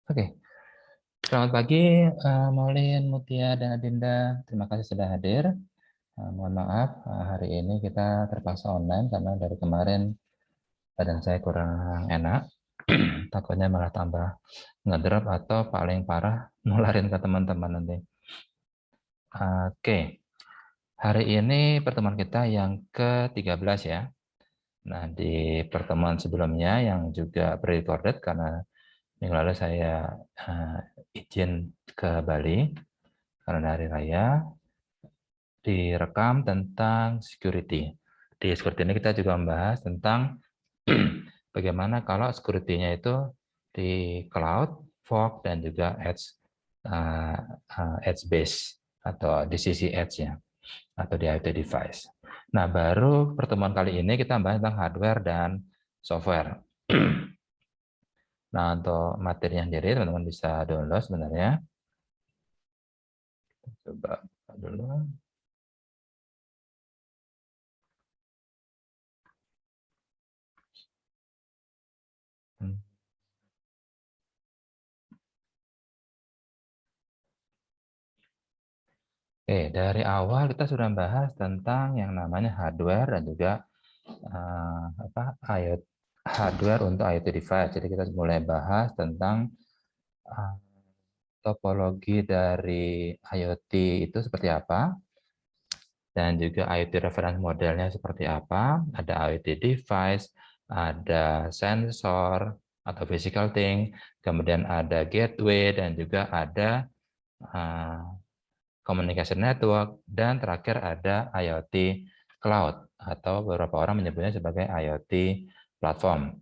Oke, selamat pagi, Maulin, Mutia, dan Adinda. Terima kasih sudah hadir. Mohon maaf, hari ini kita terpaksa online karena dari kemarin badan saya kurang enak. Takutnya malah tambah ngedrop atau paling parah nularin ke teman-teman nanti. Oke, hari ini pertemuan kita yang ke-13 ya. Nah, di pertemuan sebelumnya yang juga pre-recorded karena minggu lalu saya izin ke Bali karena hari raya, direkam tentang security. Di security ini kita juga membahas tentang bagaimana kalau security-nya itu di cloud, fog, dan juga edge base atau di sisi edge-nya atau di IoT device. Nah, baru pertemuan kali ini kita bahas tentang hardware dan software. Nah, untuk materinya sendiri teman-teman bisa download sebenarnya. Coba dulu. Oke, dari awal kita sudah bahas tentang yang namanya hardware dan juga IoT, hardware untuk IoT device. Jadi kita mulai bahas tentang topologi dari IoT itu seperti apa, dan juga IoT reference modelnya seperti apa. Ada IoT device, ada sensor atau physical thing, kemudian ada gateway, dan juga ada communication network, dan terakhir ada IoT cloud, atau beberapa orang menyebutnya sebagai IoT platform.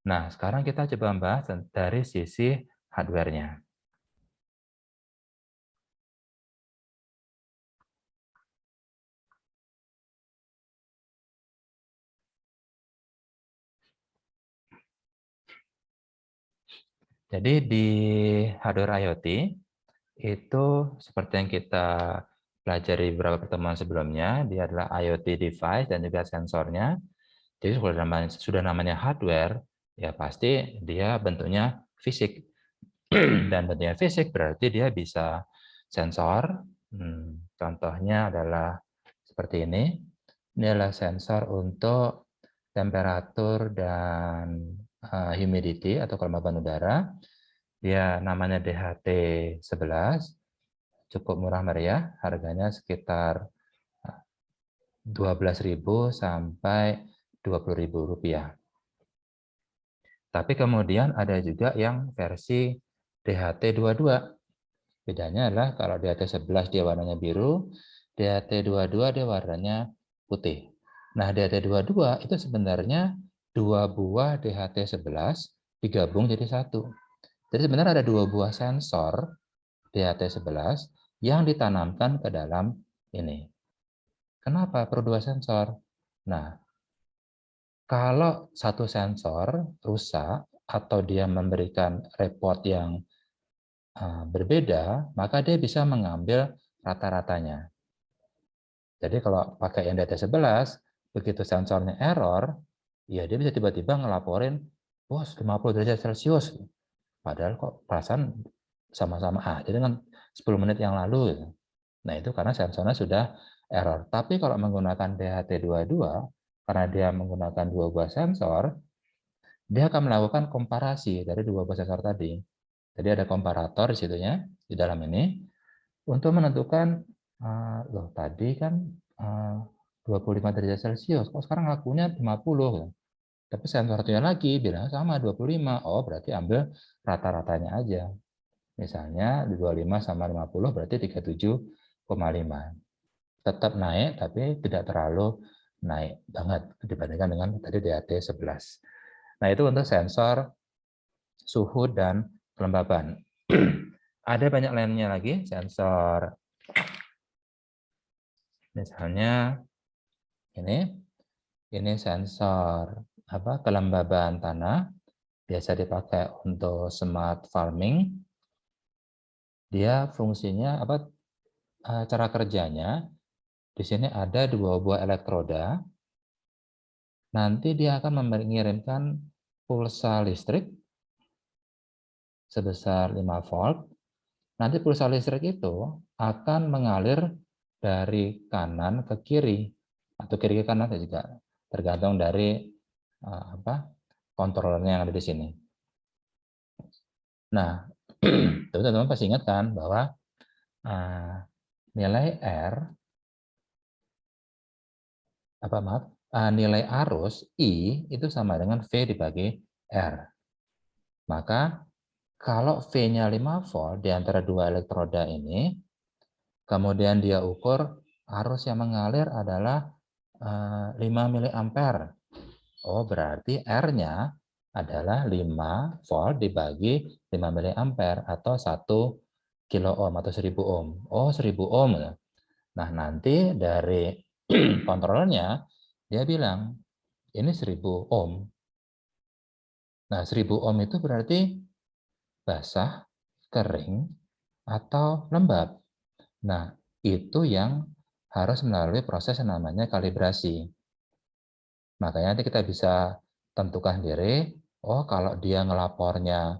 Nah, sekarang kita coba membahas dari sisi hardware-nya. Jadi di hardware IoT, itu seperti yang kita pelajari beberapa pertemuan sebelumnya, dia adalah IoT device dan juga sensornya. Jadi sudah namanya hardware, ya pasti dia bentuknya fisik. Dan bentuknya fisik berarti dia bisa sensor. Contohnya adalah seperti ini. Ini adalah sensor untuk temperatur dan humidity atau kelembaban udara. Dia namanya DHT11, cukup murah meriah, harganya sekitar 12.000 sampai 20.000 rupiah. Tapi kemudian ada juga yang versi DHT22. Bedanya adalah kalau DHT11 dia warnanya biru, DHT22 dia warnanya putih. Nah, DHT22 itu sebenarnya dua buah DHT11 digabung jadi satu. Jadi sebenarnya ada dua buah sensor DHT11 yang ditanamkan ke dalam ini. Kenapa perlu dua sensor? Nah, kalau satu sensor rusak atau dia memberikan report yang berbeda, maka dia bisa mengambil rata-ratanya. Jadi kalau pakai yang DHT11, begitu sensornya error, ya dia bisa tiba-tiba ngelaporin, bos 50 derajat Celcius. Padahal kok perasaan sama-sama aja dengan 10 menit yang lalu. Nah itu karena sensornya sudah error. Tapi kalau menggunakan DHT22, karena dia menggunakan dua buah sensor, dia akan melakukan komparasi dari dua buah sensor tadi. Jadi ada komparator di situnya, di dalam ini, untuk menentukan, loh tadi kan 25 derajat Celcius, kok sekarang ngakunya 50. Tapi sensornya lagi bilang sama 25. Oh, berarti ambil rata-ratanya aja. Misalnya 25 sama 50 berarti 37,5. Tetap naik, tapi tidak terlalu naik banget dibandingkan dengan tadi DHT11. Nah, itu untuk sensor suhu dan kelembaban. Ada banyak lainnya lagi, sensor misalnya ini sensor kelembaban tanah, biasa dipakai untuk smart farming. Dia fungsinya cara kerjanya di sini ada dua buah elektroda. Nanti dia akan mengirimkan pulsa listrik sebesar 5 volt, nanti pulsa listrik itu akan mengalir dari kanan ke kiri atau kiri ke kanan juga tergantung dari kontrolernya yang ada di sini. Nah, teman-teman pasti ingat kan bahwa nilai R nilai arus I itu sama dengan V dibagi R. Maka kalau V-nya 5 volt di antara dua elektroda ini, kemudian dia ukur arus yang mengalir adalah 5 miliampere. Oh, berarti R-nya adalah 5 volt dibagi 5 miliampere atau 1 kilo ohm atau 1000 ohm. Oh, 1000 ohm. Nah, nanti dari kontrolernya dia bilang ini 1000 ohm. Nah, 1000 ohm itu berarti basah, kering, atau lembab. Nah, itu yang harus melalui proses yang namanya kalibrasi. Makanya nanti kita bisa tentukan sendiri, oh kalau dia ngelapornya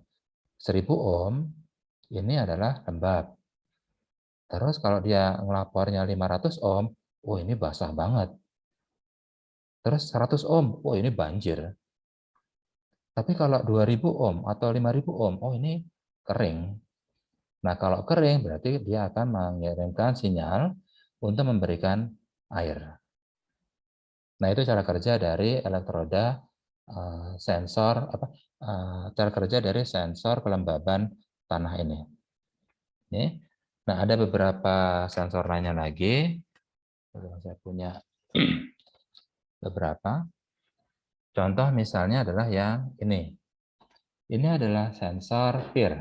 1000 ohm, ini adalah lembab. Terus kalau dia ngelapornya 500 ohm, oh ini basah banget. Terus 100 ohm, oh ini banjir. Tapi kalau 2000 ohm atau 5000 ohm, oh ini kering. Nah, kalau kering berarti dia akan mengirimkan sinyal untuk memberikan air. Nah, itu cara kerja dari elektroda sensor cara kerja dari sensor kelembaban tanah ini. Nah, ada beberapa sensor lainnya lagi. Saya punya beberapa. Contoh misalnya adalah yang ini. Ini adalah sensor PIR,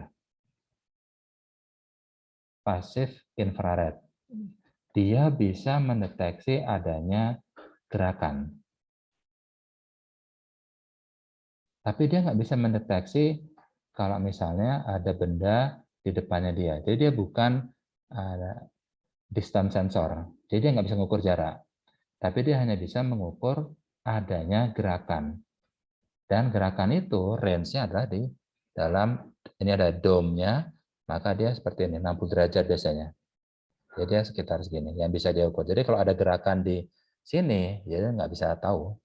Passive Infrared. Dia bisa mendeteksi adanya gerakan. Tapi dia nggak bisa mendeteksi kalau misalnya ada benda di depannya dia. Jadi dia bukan distance sensor. Jadi dia nggak bisa mengukur jarak. Tapi dia hanya bisa mengukur adanya gerakan. Dan gerakan itu range-nya adalah di dalam, ini ada dome-nya, maka dia seperti ini, 60 derajat biasanya. Jadi dia sekitar segini, yang bisa dia ukur. Jadi kalau ada gerakan di sini, dia nggak bisa tahu.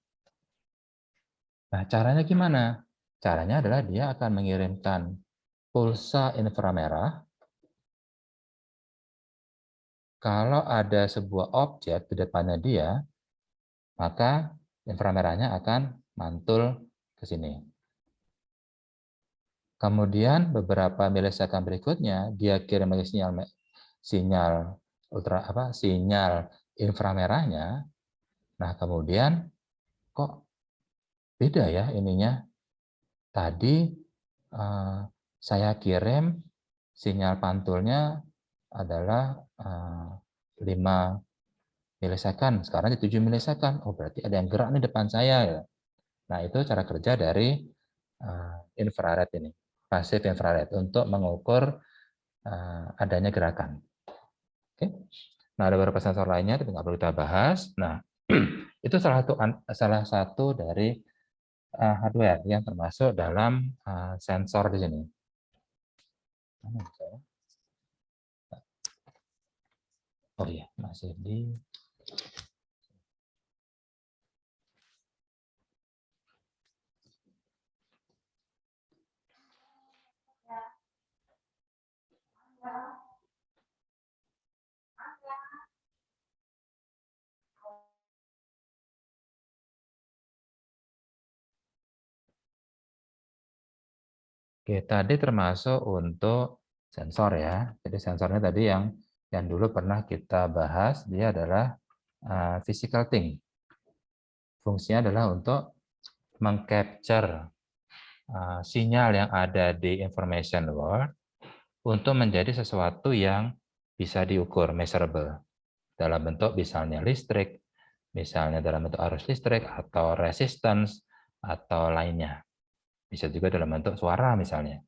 Nah, caranya gimana? Caranya adalah dia akan mengirimkan pulsa inframerah. Kalau ada sebuah objek di depannya dia, maka inframerahnya akan mantul ke sini. Kemudian beberapa milisecond berikutnya dia kirim lagi sinyal inframerahnya. Nah, kemudian kok beda ya ininya. Tadi saya kirim sinyal pantulnya adalah 5 milisekund, sekarang di 7 milisekund. Oh, berarti ada yang gerak nih depan saya. Nah, itu cara kerja dari infrared ini, passive infrared, untuk mengukur adanya gerakan. Oke. Nah, ada beberapa sensor lainnya, tapi nggak perlu kita bahas. Nah, itu salah satu dari hardware yang termasuk dalam sensor di sini. Oh iya, masih di Oke, tadi termasuk untuk sensor ya. Jadi sensornya tadi yang dulu pernah kita bahas, dia adalah physical thing. Fungsinya adalah untuk mengcapture sinyal yang ada di information world untuk menjadi sesuatu yang bisa diukur, measurable. Dalam bentuk misalnya listrik, misalnya dalam bentuk arus listrik, atau resistance, atau lainnya. Bisa juga dalam bentuk suara misalnya.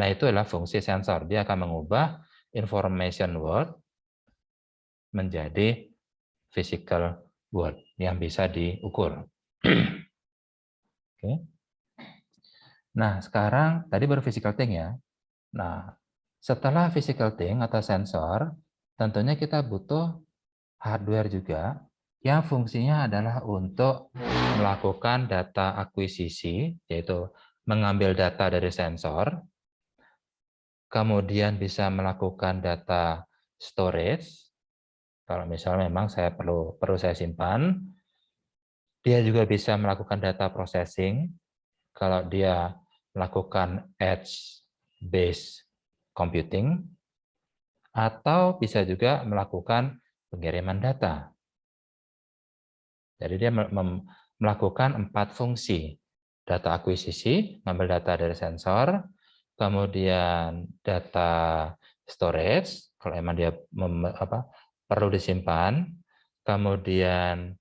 Nah, itu adalah fungsi sensor. Dia akan mengubah information world menjadi physical world yang bisa diukur. Oke. Nah, sekarang tadi baru physical thing ya. Nah, setelah physical thing atau sensor, tentunya kita butuh hardware juga yang fungsinya adalah untuk melakukan data akuisisi, yaitu mengambil data dari sensor, kemudian bisa melakukan data storage, kalau misalnya memang saya perlu saya simpan. Dia juga bisa melakukan data processing, kalau dia melakukan edge based computing, atau bisa juga melakukan pengiriman data. Jadi dia melakukan 4 fungsi. Data akuisisi, mengambil data dari sensor, kemudian data storage, kalau emang dia perlu disimpan, kemudian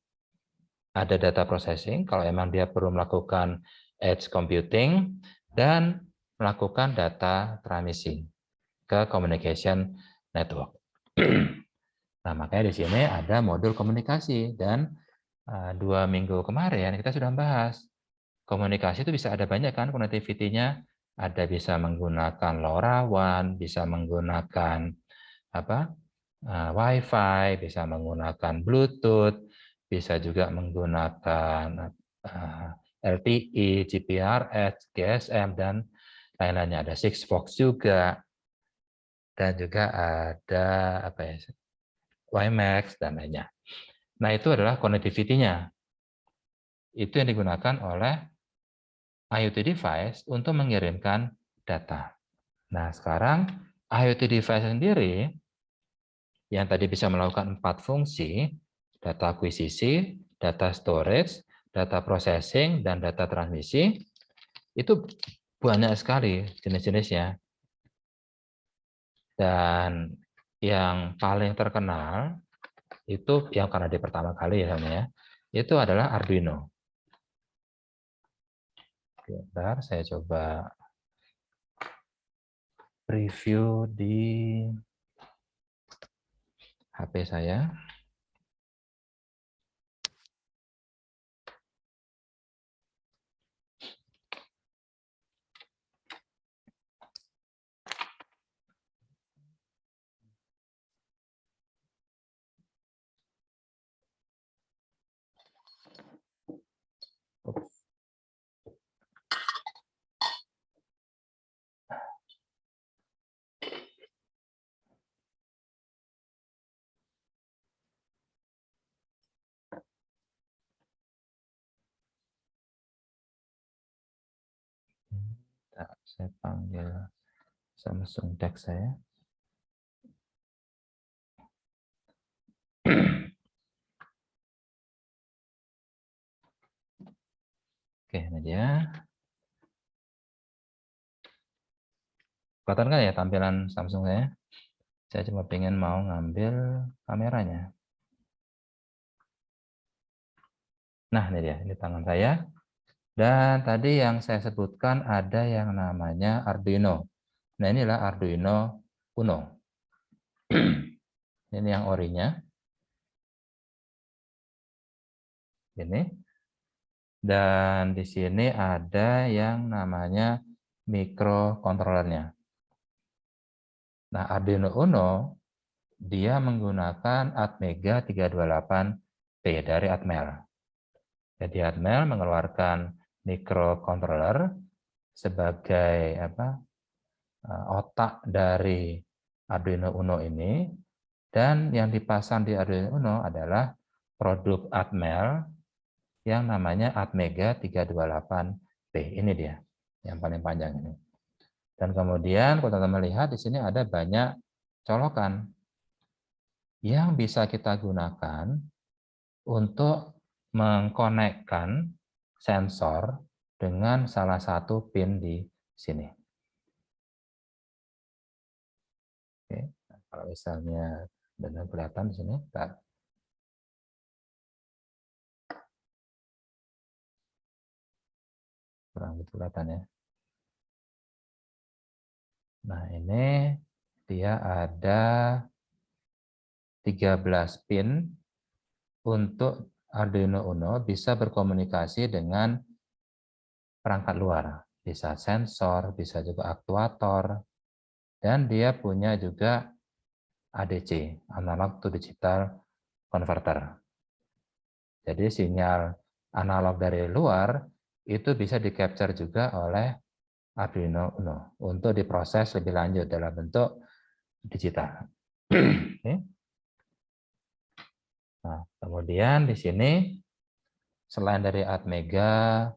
ada data processing, kalau emang dia perlu melakukan edge computing, dan melakukan data transmisi ke communication network. Nah, makanya di sini ada modul komunikasi, dan 2 minggu kemarin kita sudah bahas. Komunikasi itu bisa ada banyak kan connectivity-nya. Ada bisa menggunakan LoRaWAN, bisa menggunakan Wi-Fi, bisa menggunakan Bluetooth, bisa juga menggunakan LTE, GPRS, GSM, dan lain-lainnya. Ada Sigfox juga, dan juga ada WiMAX dan lainnya. Nah, itu adalah connectivity-nya. Itu yang digunakan oleh IoT device untuk mengirimkan data. Nah, sekarang IoT device sendiri yang tadi bisa melakukan 4 fungsi, data akuisisi, data storage, data processing, dan data transmisi, itu banyak sekali jenis-jenisnya. Dan yang paling terkenal, itu yang karena di pertama kali ya, itu adalah Arduino. Bentar, saya coba preview di HP saya. Saya panggil Samsung Dex saya. Oke, ini dia. Kelihatan kan ya tampilan Samsung saya? Saya cuma pengen mau ngambil kameranya. Nah, ini dia, ini tangan saya. Dan tadi yang saya sebutkan ada yang namanya Arduino. Nah, inilah Arduino Uno. Ini yang orinya. Ini. Dan di sini ada yang namanya microcontrollernya. Nah, Arduino Uno dia menggunakan Atmega 328P dari Atmel. Jadi Atmel mengeluarkan microcontroller sebagai otak dari Arduino Uno ini, dan yang dipasang di Arduino Uno adalah produk Atmel yang namanya Atmega 328P. Ini dia, yang paling panjang ini. Dan kemudian kalau teman-teman lihat di sini ada banyak colokan yang bisa kita gunakan untuk mengkonekkan sensor dengan salah satu pin di sini. Oke, kalau misalnya benar kelihatan di sini, kurang begitu kelihatan ya. Nah, ini dia ada 13 pin untuk Arduino Uno bisa berkomunikasi dengan perangkat luar. Bisa sensor, bisa juga aktuator, dan dia punya juga ADC, analog to digital converter. Jadi sinyal analog dari luar itu bisa di-capture juga oleh Arduino Uno untuk diproses lebih lanjut dalam bentuk digital. Oke. Nah, kemudian di sini selain dari Atmega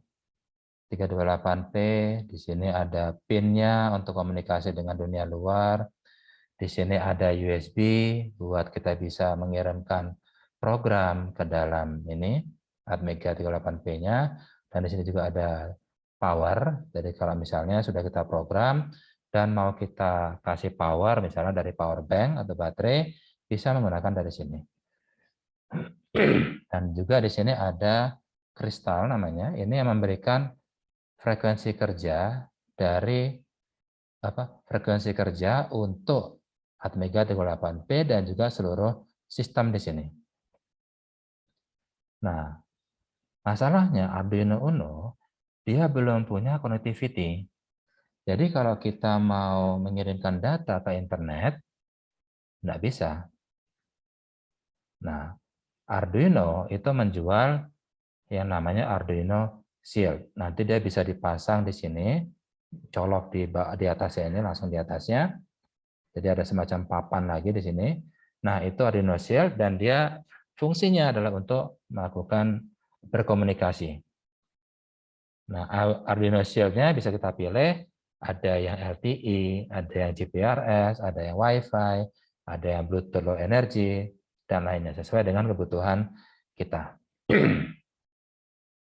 328P, di sini ada pin-nya untuk komunikasi dengan dunia luar. Di sini ada USB buat kita bisa mengirimkan program ke dalam ini Atmega 38P-nya, dan di sini juga ada power. Jadi kalau misalnya sudah kita program dan mau kita kasih power, misalnya dari power bank atau baterai, bisa menggunakan dari sini. Dan juga di sini ada kristal namanya. Ini yang memberikan frekuensi kerja dari frekuensi kerja untuk Atmega 38P dan juga seluruh sistem di sini. Nah, masalahnya Arduino Uno dia belum punya connectivity. Jadi kalau kita mau mengirimkan data ke internet, nggak bisa. Nah, Arduino itu menjual yang namanya Arduino Shield. Nanti dia bisa dipasang di sini, colok di atasnya ini, langsung di atasnya. Jadi ada semacam papan lagi di sini. Nah, itu Arduino Shield dan dia fungsinya adalah untuk melakukan berkomunikasi. Nah, Arduino Shield-nya bisa kita pilih, ada yang LTE, ada yang GPRS, ada yang Wi-Fi, ada yang Bluetooth Low Energy, dan lainnya, sesuai dengan kebutuhan kita.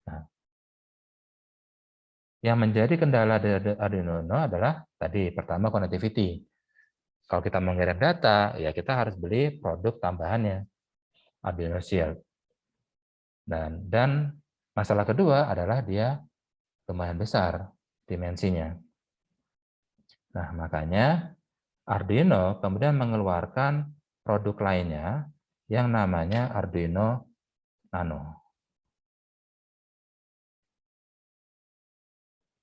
Nah, yang menjadi kendala dari Arduino Uno adalah tadi, pertama connectivity. Kalau kita mengirim data, ya kita harus beli produk tambahannya, Arduino Shield. Dan masalah kedua adalah dia lumayan besar dimensinya. Nah, makanya Arduino kemudian mengeluarkan produk lainnya yang namanya Arduino Nano.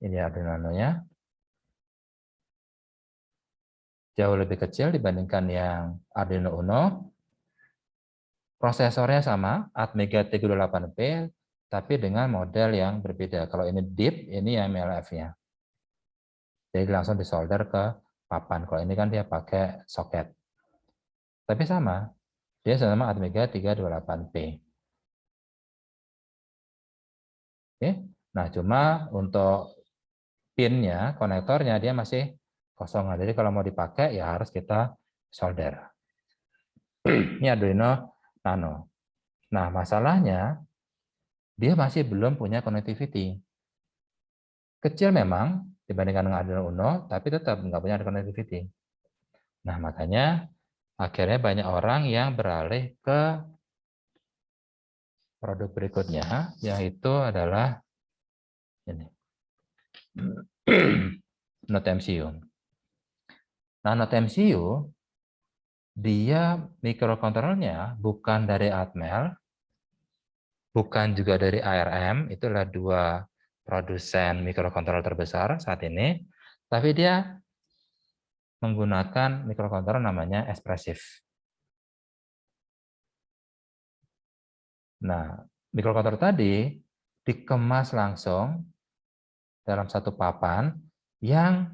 Ini Arduino Nano-nya. Jauh lebih kecil dibandingkan yang Arduino Uno. Prosesornya sama, Atmega 38P, tapi dengan model yang berbeda. Kalau ini DIP, ini MLF-nya. Jadi langsung disolder ke papan. Kalau ini kan dia pakai soket. Tapi sama, dia sama Atmega 328P. Oke. Nah, cuma untuk pin-nya, konektornya dia masih kosong. Jadi kalau mau dipakai ya harus kita solder. Ini Arduino Nano. Nah, masalahnya dia masih belum punya connectivity. Kecil memang dibandingkan dengan Arduino Uno, tapi tetap nggak punya connectivity. Nah, makanya akhirnya banyak orang yang beralih ke produk berikutnya, yaitu adalah ini, Note MCU. Nah, Note MCU, dia mikrokontrolernya bukan dari Atmel, bukan juga dari ARM, itulah dua produsen mikrokontroler terbesar saat ini, tapi dia menggunakan mikrokontroler namanya Espressif. Nah, mikrokontroler tadi dikemas langsung dalam satu papan yang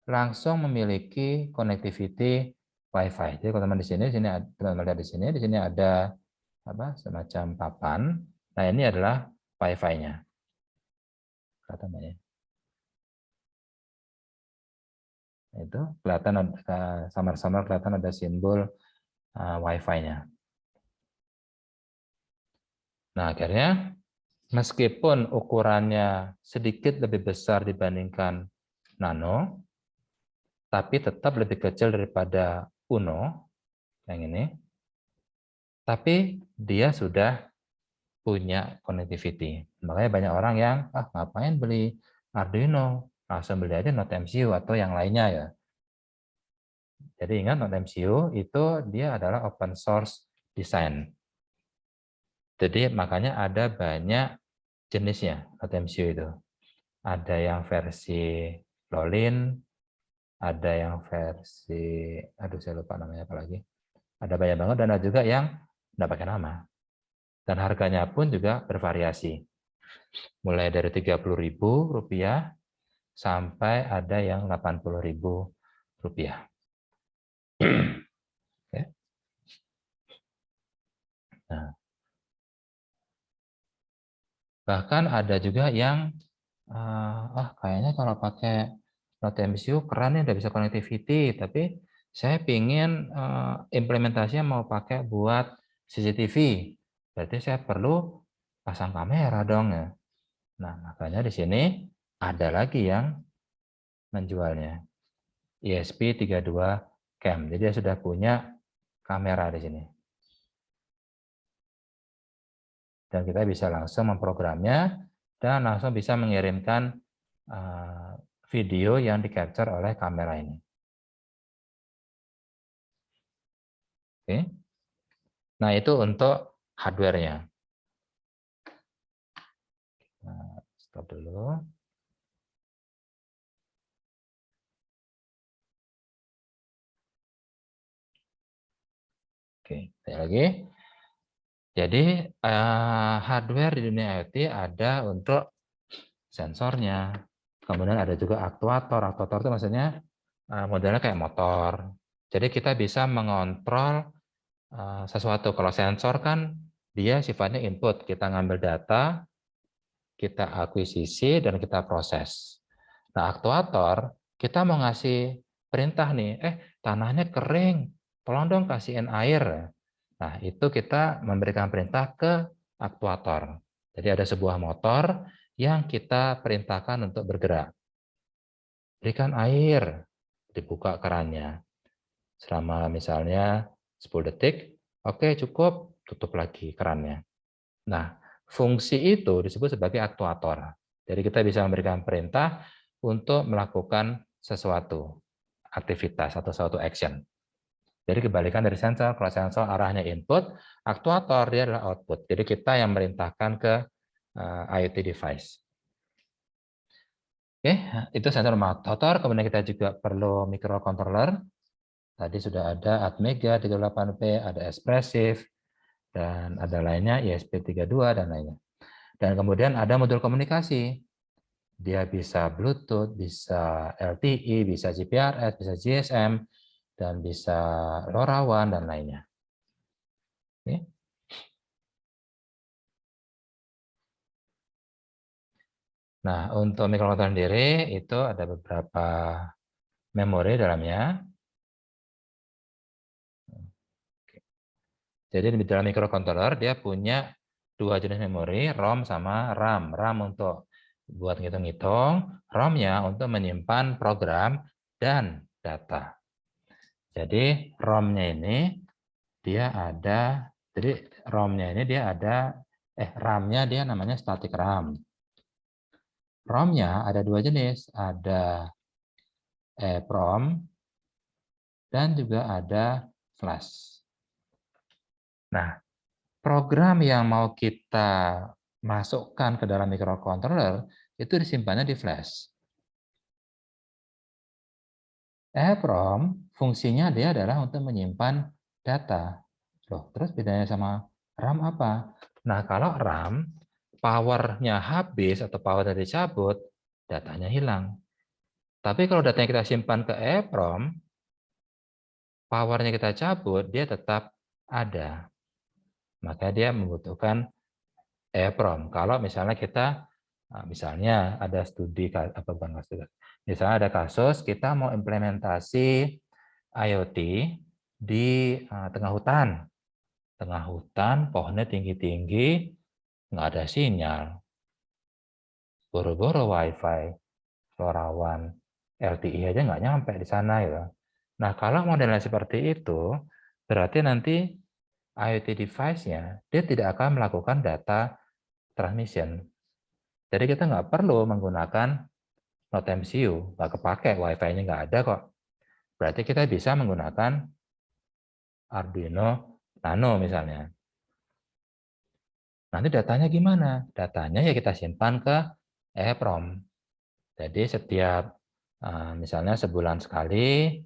langsung memiliki connectivity Wi-Fi. Jadi kalau teman teman-teman lihat di sini ada semacam papan. Nah, ini adalah Wi-Fi-nya. Kelihatan ya. Itu kelihatan samar-samar kelihatan ada simbol Wi-Fi-nya. Nah, akhirnya meskipun ukurannya sedikit lebih besar dibandingkan Nano, tapi tetap lebih kecil daripada Uno, yang ini. Tapi dia sudah punya connectivity. Makanya banyak orang yang, ngapain beli Arduino, langsung beli aja Note MCU atau yang lainnya ya. Jadi ingat Note MCU itu dia adalah open source design. Jadi makanya ada banyak jenisnya Note MCU itu. Ada yang versi Lolin, ada yang versi, aduh saya lupa namanya apa lagi. Ada banyak banget dan ada juga yang nggak pakai nama. Dan harganya pun juga bervariasi. Mulai dari Rp30.000 sampai ada yang Rp80.000. Oke. Nah, bahkan ada juga yang kayaknya kalau pakai Note MCU keren nih, udah bisa connectivity, tapi saya pingin implementasinya mau pakai buat CCTV. Berarti saya perlu pasang kamera dong ya. Nah, makanya di sini ada lagi yang menjualnya. ESP32 Cam. Jadi dia sudah punya kamera di sini. Dan kita bisa langsung memprogramnya dan langsung bisa mengirimkan video yang di-capture oleh kamera ini. Oke. Nah, itu untuk hardware-nya. Nah, stop dulu. Oke, saya lagi. Jadi, hardware di dunia IoT ada untuk sensornya. Kemudian ada juga aktuator. Aktuator itu maksudnya modelnya kayak motor. Jadi kita bisa mengontrol sesuatu. Kalau sensor kan dia sifatnya input. Kita ngambil data, kita akuisisi, dan kita proses. Nah, aktuator, kita mau ngasih perintah nih, tanahnya kering, tolong dong kasihin air. Nah, itu kita memberikan perintah ke aktuator. Jadi ada sebuah motor yang kita perintahkan untuk bergerak. Berikan air, dibuka kerannya. Selama misalnya 10 detik, oke cukup, tutup lagi kerannya. Nah, fungsi itu disebut sebagai aktuator. Jadi kita bisa memberikan perintah untuk melakukan sesuatu, aktivitas atau suatu action. Jadi kebalikan dari sensor, kalau sensor arahnya input, aktuator dia adalah output. Jadi kita yang merintahkan ke IoT device. Oke, itu sensor aktuator. Kemudian kita juga perlu microcontroller. Tadi sudah ada Atmega 38P, ada Espressif, dan ada lainnya ESP32 dan lainnya. Dan kemudian ada modul komunikasi. Dia bisa Bluetooth, bisa LTE, bisa GPRS, bisa GSM, dan bisa LoRaWAN, dan lainnya. Oke. Nah, untuk microcontroller sendiri itu ada beberapa memori dalamnya. Jadi di dalam microcontroller dia punya dua jenis memori, ROM sama RAM. RAM untuk buat ngitung-ngitung, ROM-nya untuk menyimpan program dan data. Jadi ROM-nya ini dia ada, jadi ROM-nya ini dia ada, RAM-nya dia namanya static RAM. ROM-nya ada dua jenis, ada EEPROM dan juga ada flash. Nah, program yang mau kita masukkan ke dalam microcontroller itu disimpannya di flash. EEPROM fungsinya dia adalah untuk menyimpan data. Loh, terus bedanya sama RAM apa? Nah, kalau RAM powernya habis atau powernya dicabut, datanya hilang. Tapi kalau datanya kita simpan ke EEPROM, powernya kita cabut, dia tetap ada. Maka dia membutuhkan EEPROM. Kalau misalnya kita, misalnya ada studi, apa bukan studi, misalnya ada kasus kita mau implementasi IoT di tengah hutan. Tengah hutan, pohonnya tinggi-tinggi, nggak ada sinyal. Boro-boro WiFi, LoRaWAN, LTE aja nggak nyampe di sana ya. Nah, kalau modelnya seperti itu, berarti nanti IoT device-nya dia tidak akan melakukan data transmission. Jadi kita nggak perlu menggunakan Note MCU, nggak kepake, WiFi-nya nggak ada kok. Berarti kita bisa menggunakan Arduino Nano misalnya. Nanti datanya gimana? Datanya ya kita simpan ke EEPROM. Jadi setiap Misalnya sebulan sekali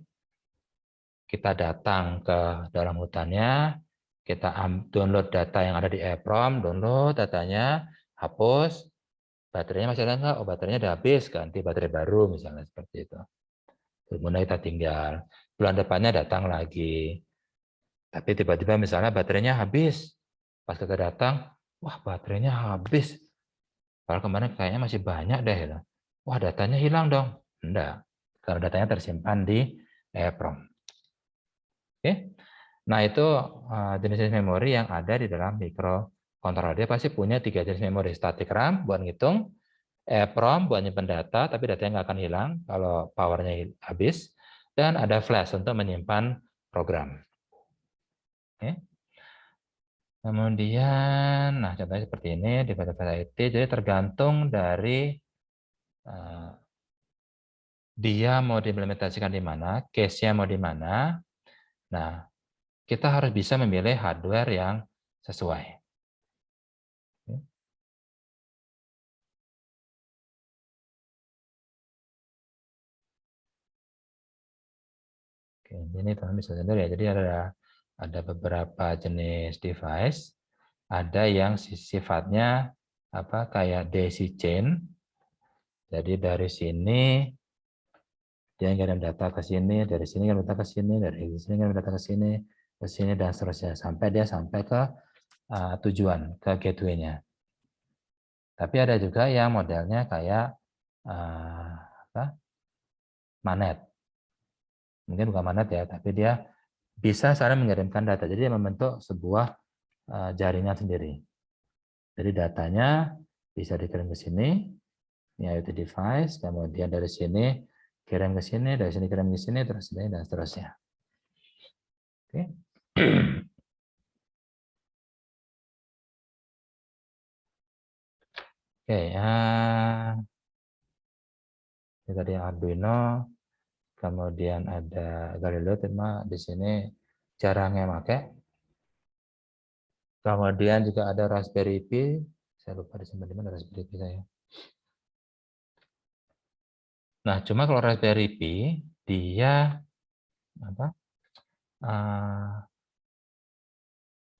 kita datang ke dalam hutannya, kita download data yang ada di EEPROM, download datanya, hapus, baterainya masih ada nggak? Oh, baterainya udah habis, ganti baterai baru, misalnya seperti itu. Kemudian kita tinggal, bulan depannya datang lagi. Tapi tiba-tiba misalnya baterainya habis. Pas kita datang, wah baterainya habis. Kalau kemarin kayaknya masih banyak deh. Ya. Wah datanya hilang dong. Enggak, karena datanya tersimpan di EEPROM. Oke. Nah itu jenis-jenis memori yang ada di dalam mikrokontroler. Dia pasti punya 3 jenis memori. Static RAM buat ngitung, EEPROM buat nyimpen data, tapi datanya nggak akan hilang kalau powernya habis, dan ada flash untuk menyimpan program. Oke. Kemudian, nah contohnya seperti ini di database IT. Jadi tergantung dari dia mau diimplementasikan di mana, case-nya mau di mana. Nah, kita harus bisa memilih hardware yang sesuai. Oke, ini teman bisa sendiri ya. Jadi ada beberapa jenis device, ada yang sifatnya apa kayak daisy chain. Jadi dari sini dia ngirim data ke sini, dari sini ngirim data ke sini, dari sini ngirim data ke sini dan seterusnya sampai dia sampai ke tujuan, ke gateway-nya. Tapi ada juga yang modelnya kayak apa, manet. Mungkin bukan manet ya, tapi dia bisa saling mengirimkan data. Jadi dia membentuk sebuah jaringan sendiri. Jadi datanya bisa dikirim ke sini, ini IoT device, kemudian dari sini kirim ke sini, dari sini kirim ke sini, terus ini dan seterusnya. Oke. Oke, ini tadi Arduino, kemudian ada Galileo, cuma di sini jarang yang pakai. Kemudian juga ada Raspberry Pi, saya lupa disimpan di mana Raspberry Pi saya. Nah, cuma kalau Raspberry Pi dia apa?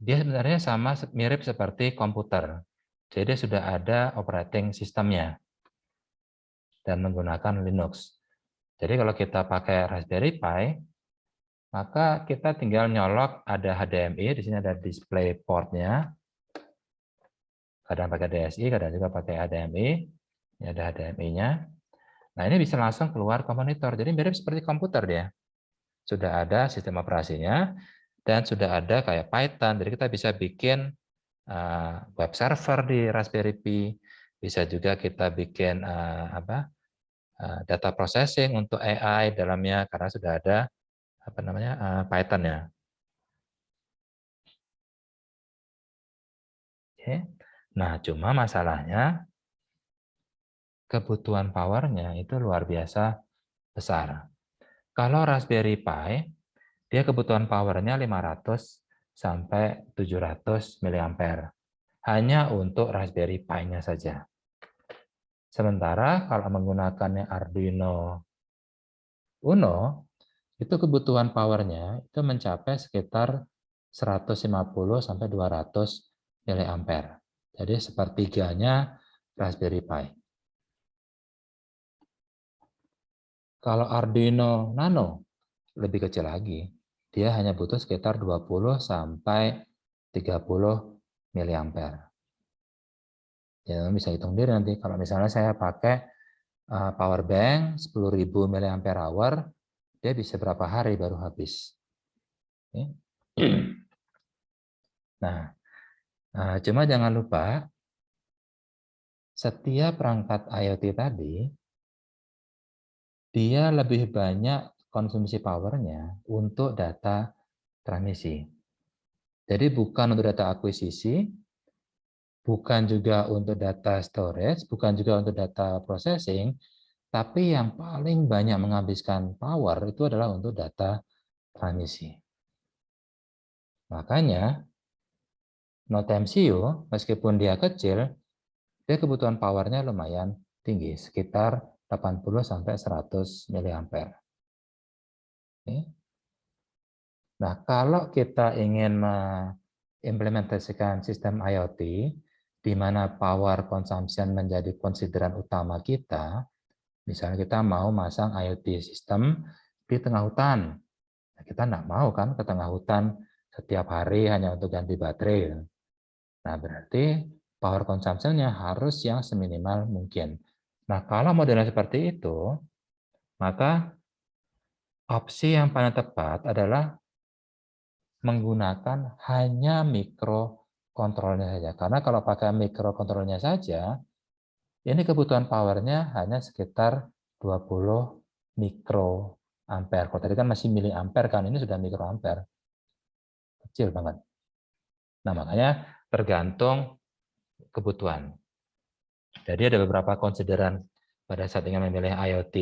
Dia sebenarnya sama mirip seperti komputer. Jadi sudah ada operating sistemnya dan menggunakan Linux. Jadi kalau kita pakai Raspberry Pi, maka kita tinggal nyolok ada HDMI, di sini ada display portnya. Kadang pakai DSI, kadang juga pakai HDMI. Ini ada HDMI-nya. Nah, ini bisa langsung keluar ke monitor. Jadi mirip seperti komputer dia. Sudah ada sistem operasinya dan sudah ada kayak Python. Jadi kita bisa bikin web server di Raspberry Pi. Bisa juga kita bikin data processing untuk AI dalamnya karena sudah ada apa namanya Python-nya. Oke. Nah, cuma masalahnya kebutuhan powernya itu luar biasa besar. Kalau Raspberry Pi, dia kebutuhan powernya 500 sampai 700 mAh. Hanya untuk Raspberry Pi-nya saja. Sementara kalau menggunakannya Arduino Uno, itu kebutuhan powernya itu mencapai sekitar 150 sampai 200 mAh. Jadi sepertiganya Raspberry Pi. Kalau Arduino Nano lebih kecil lagi. Dia hanya butuh sekitar 20 sampai 30 mAh. Ya, bisa hitung diri nanti kalau misalnya saya pakai power bank 10.000 mAh, dia bisa berapa hari baru habis. Nah, cuma jangan lupa setiap perangkat IoT tadi dia lebih banyak konsumsi powernya untuk data transmisi. Jadi bukan untuk data akuisisi, bukan juga untuk data storage, bukan juga untuk data processing, tapi yang paling banyak menghabiskan power itu adalah untuk data transmisi. Makanya Note MCU, meskipun dia kecil, dia kebutuhan powernya lumayan tinggi, sekitar 80 sampai 100 miliampere. Oke. Nah, kalau kita ingin mengimplementasikan sistem IoT, di mana power consumption menjadi konsideran utama kita, misalnya kita mau masang IoT sistem di tengah hutan. Nah, kita nggak mau kan ke tengah hutan setiap hari hanya untuk ganti baterai. Nah, berarti power consumption-nya harus yang seminimal mungkin. Nah, kalau modelnya seperti itu, maka opsi yang paling tepat adalah menggunakan hanya mikrokontrolnya saja. Karena kalau pakai mikrokontrolnya saja, ini kebutuhan powernya hanya sekitar 20 mikroampere. Kalau tadi kan masih miliampere kan, ini sudah mikroampere. Kecil banget. Nah, makanya tergantung kebutuhan. Jadi ada beberapa konsideran pada saat ingin memilih IoT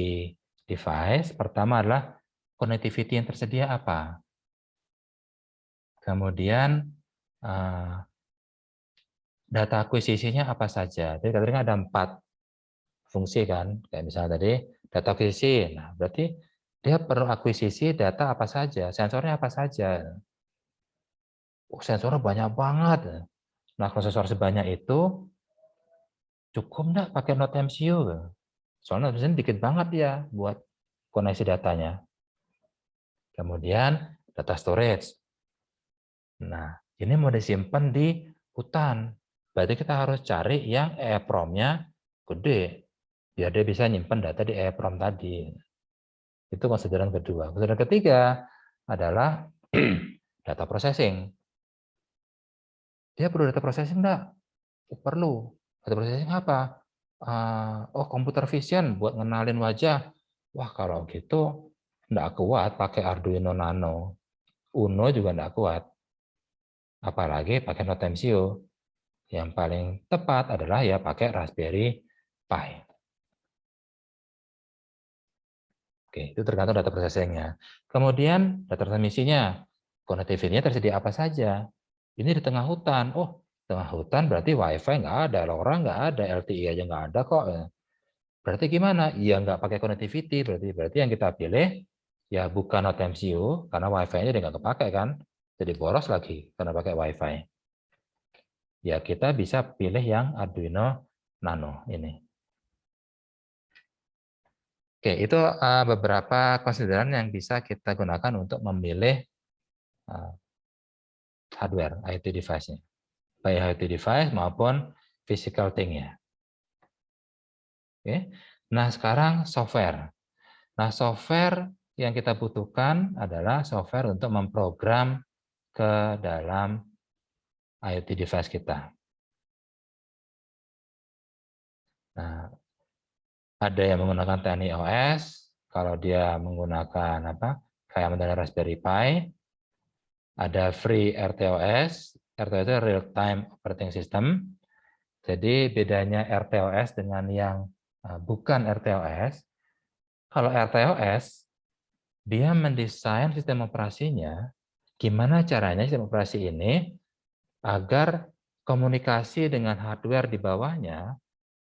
device. Pertama adalah connectivity yang tersedia apa. Kemudian data akuisisinya apa saja. Jadi tadi kan ada 4 fungsi kan, kayak misalnya tadi data akuisisi. Nah, berarti dia perlu akuisisi data apa saja, sensornya apa saja. Oh, sensornya banyak banget. Nah, kalau sensor sebanyak itu cukup nggak pakai Node MCU? Soalnya biasanya dikit banget ya buat koneksi datanya. Kemudian data storage. Nah, ini mau disimpan di hutan. Berarti kita harus cari yang EEPROM-nya gede, biar dia bisa nyimpan data di EEPROM tadi. Itu konsideran kedua. Konsideran ketiga adalah data processing. Dia perlu data processing enggak? Perlu. Data processing apa? Oh, computer vision buat ngenalin wajah. Wah, kalau gitu enggak kuat pakai Arduino Nano. Uno juga enggak kuat. Apalagi pakai Node MCU. Yang paling tepat adalah ya pakai Raspberry Pi. Oke, itu tergantung data processing-nya. Kemudian data transmisinya, connectivity-nya tersedia apa saja. Ini di tengah hutan. Oh, tengah hutan berarti WiFi nggak ada, LoRa nggak ada, LTE aja nggak ada kok. Berarti gimana? Ya nggak pakai connectivity. Berarti yang kita pilih ya bukan Node MCU, karena WiFi-nya dia nggak kepakai kan. Jadi boros lagi karena pakai WiFi. Ya kita bisa pilih yang Arduino Nano ini. Oke, itu beberapa konsideran yang bisa kita gunakan untuk memilih hardware IoT device-nya. Baik IoT device maupun physical thing-nya. Oke. Nah, sekarang software. Nah, software yang kita butuhkan adalah software untuk memprogram ke dalam IoT device kita. Nah, ada yang menggunakan TinyOS, kalau dia menggunakan kayak model Raspberry Pi, ada free RTOS, RTOS itu real time operating system. Jadi bedanya RTOS dengan yang bukan RTOS, kalau RTOS dia mendesain sistem operasinya, gimana caranya sistem operasi ini agar komunikasi dengan hardware di bawahnya,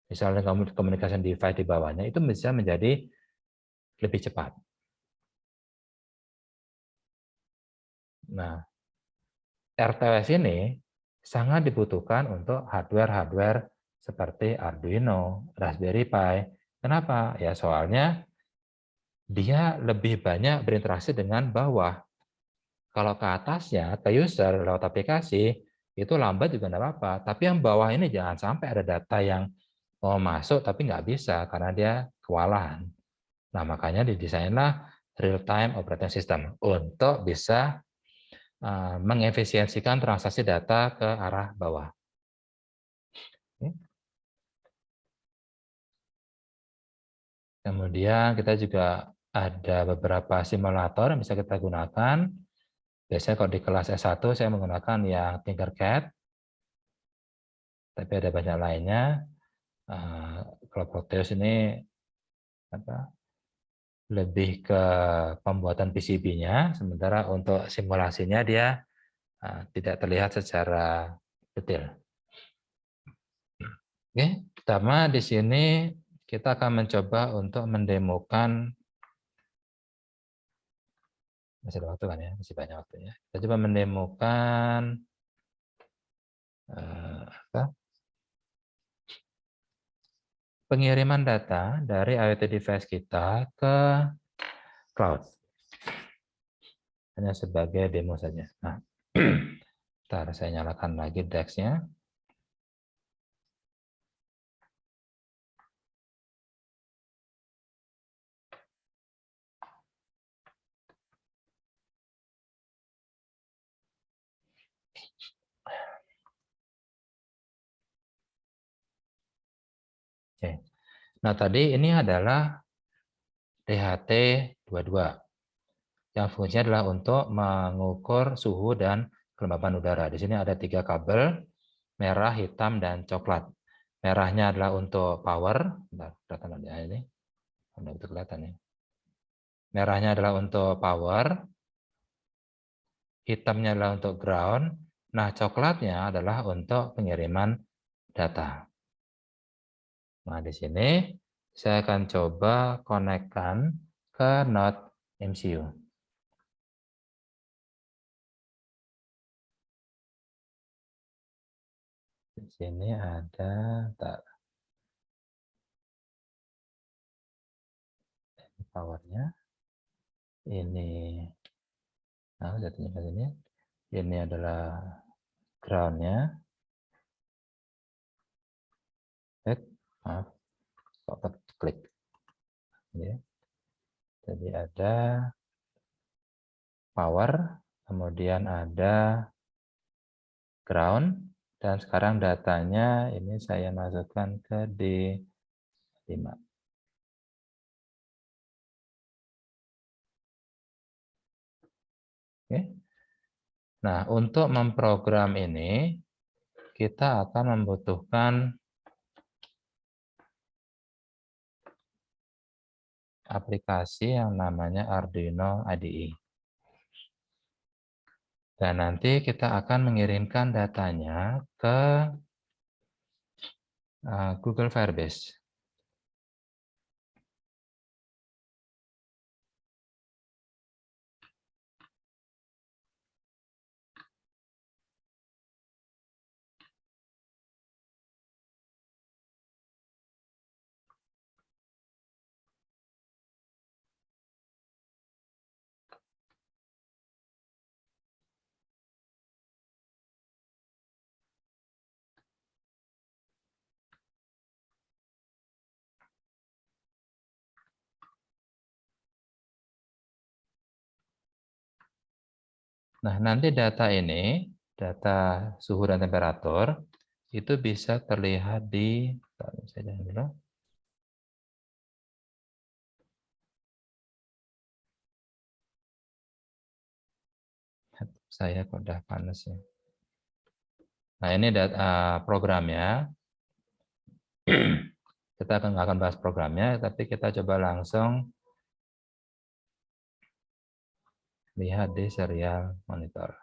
misalnya komunikasi device di bawahnya, itu bisa menjadi lebih cepat. Nah, RTOS ini sangat dibutuhkan untuk hardware-hardware seperti Arduino, Raspberry Pi. Kenapa? Ya soalnya dia lebih banyak berinteraksi dengan bawah. Kalau ke atasnya, ke user lewat aplikasi, itu lambat juga enggak apa-apa. Tapi yang bawah ini jangan sampai ada data yang mau masuk tapi nggak bisa karena dia kewalahan. Nah, makanya didesainlah real-time operating system untuk bisa mengefisiensikan transaksi data ke arah bawah. Kemudian kita juga ada beberapa simulator yang bisa kita gunakan. Biasanya kalau di kelas S1 saya menggunakan yang Tinkercad, tapi ada banyak lainnya. Kalau Proteus ini lebih ke pembuatan PCB-nya, sementara untuk simulasinya dia tidak terlihat secara detail. Oke, pertama di sini kita akan mencoba untuk mendemokan, masih ada waktu kan ya, masih banyak waktunya. Kita coba mendemokan pengiriman data dari IoT device kita ke cloud. Hanya sebagai demo saja. Nah, ntar saya nyalakan lagi DeX-nya. Oke. Nah, tadi ini adalah DHT22 yang fungsinya adalah untuk mengukur suhu dan kelembapan udara. Di sini ada 3 kabel, merah, hitam, dan coklat. Merahnya adalah untuk power. Bentar, kelihatan ya ini. Udah betul kelihatan ya. Merahnya adalah untuk power, hitamnya adalah untuk ground. Nah, coklatnya adalah untuk pengiriman data. Nah, di sini saya akan coba konekkan ke node MCU. Di sini ada powernya. Ini, nah, jatuhnya ke sini. Ini adalah groundnya. Maaf, kok klik. Ya. Jadi ada power, kemudian ada ground, dan sekarang datanya ini saya masukkan ke D5. Oke. Nah, untuk memprogram ini, kita akan membutuhkan aplikasi yang namanya Arduino IDE. Dan nanti kita akan mengirimkan datanya ke Google Firebase. Nah, nanti data ini, data suhu dan temperatur, itu bisa terlihat di, saya kok udah panas ya. Nah, ini data programnya. Kita nggak akan bahas programnya, tapi kita coba langsung lihat di serial monitor.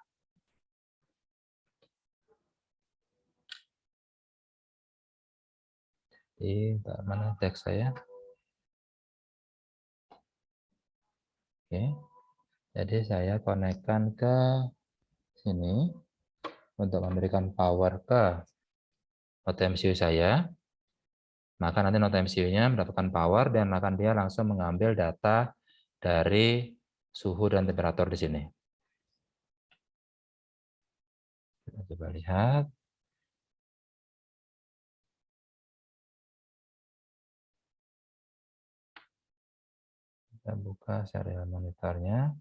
Di mana teks saya? Oke. Jadi saya konekkan ke sini untuk memberikan power ke node MCU saya. Maka nanti node MCU-nya mendapatkan power dan akan dia langsung mengambil data dari suhu dan temperatur di sini. Kita coba lihat. Kita buka serial monitornya.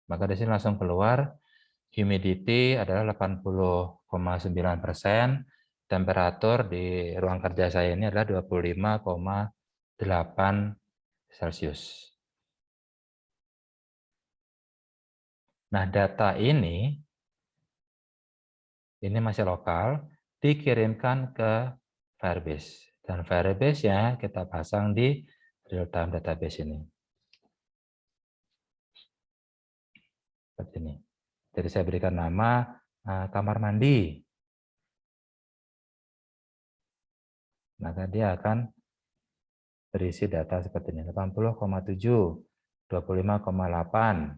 Maka di sini langsung keluar humidity adalah 80,9%, temperatur di ruang kerja saya ini adalah 25,8 Celcius. Nah, data ini masih lokal, dikirimkan ke Firebase. Dan Firebase-nya kita pasang di real-time database ini. Seperti ini. Jadi saya berikan nama kamar mandi. maka dia akan berisi data seperti ini, 80,7, 25,8.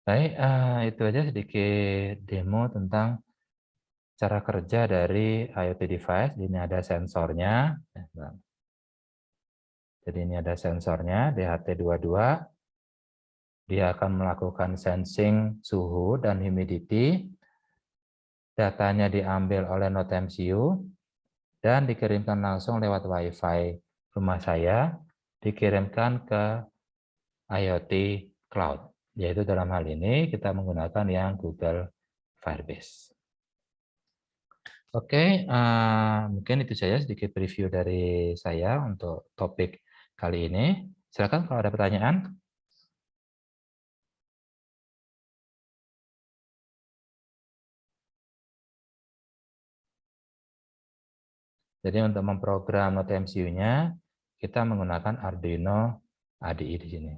Baik, itu aja sedikit demo tentang cara kerja dari IoT device. Ini ada sensornya. Jadi ini ada sensornya, DHT22. Dia akan melakukan sensing suhu dan humidity. Datanya diambil oleh NodeMCU dan dikirimkan langsung lewat Wi-Fi rumah saya, dikirimkan ke IoT Cloud. Yaitu dalam hal ini kita menggunakan yang Google Firebase. Oke, mungkin itu saja sedikit review dari saya untuk topik kali ini. Silakan kalau ada pertanyaan. Jadi untuk memprogram NodeMCU-nya, kita menggunakan Arduino ADI di sini.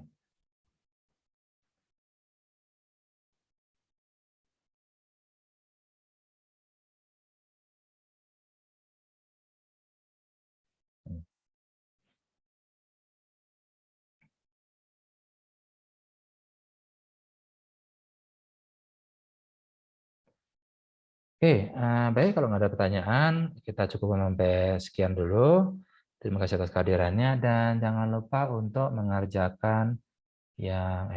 Oke, baik kalau nggak ada pertanyaan, kita cukup sampai sekian dulu. Terima kasih atas kehadirannya dan jangan lupa untuk mengerjakan yang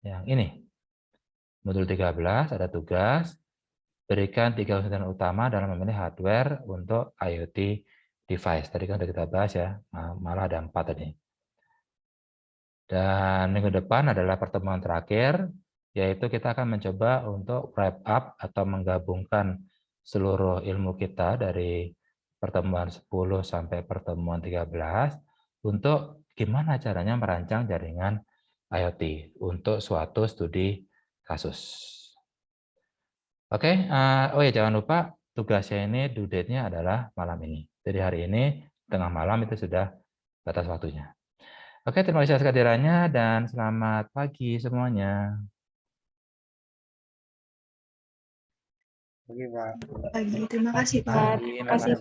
yang ini. Modul 13 ada tugas, berikan 3 kesulitan utama dalam memilih hardware untuk IoT device. Tadi kan sudah kita bahas ya, malah ada 4 tadi. Dan minggu depan adalah pertemuan terakhir, yaitu kita akan mencoba untuk wrap up atau menggabungkan seluruh ilmu kita dari pertemuan 10 sampai pertemuan 13 untuk gimana caranya merancang jaringan IoT untuk suatu studi kasus. Oke, oh ya jangan lupa tugasnya ini due date-nya adalah malam ini. Jadi hari ini tengah malam itu sudah batas waktunya. Oke, terima kasih atas kehadirannya dan selamat pagi semuanya. Pagi, Pak. Pagi, terima kasih, Pak. Terima kasih.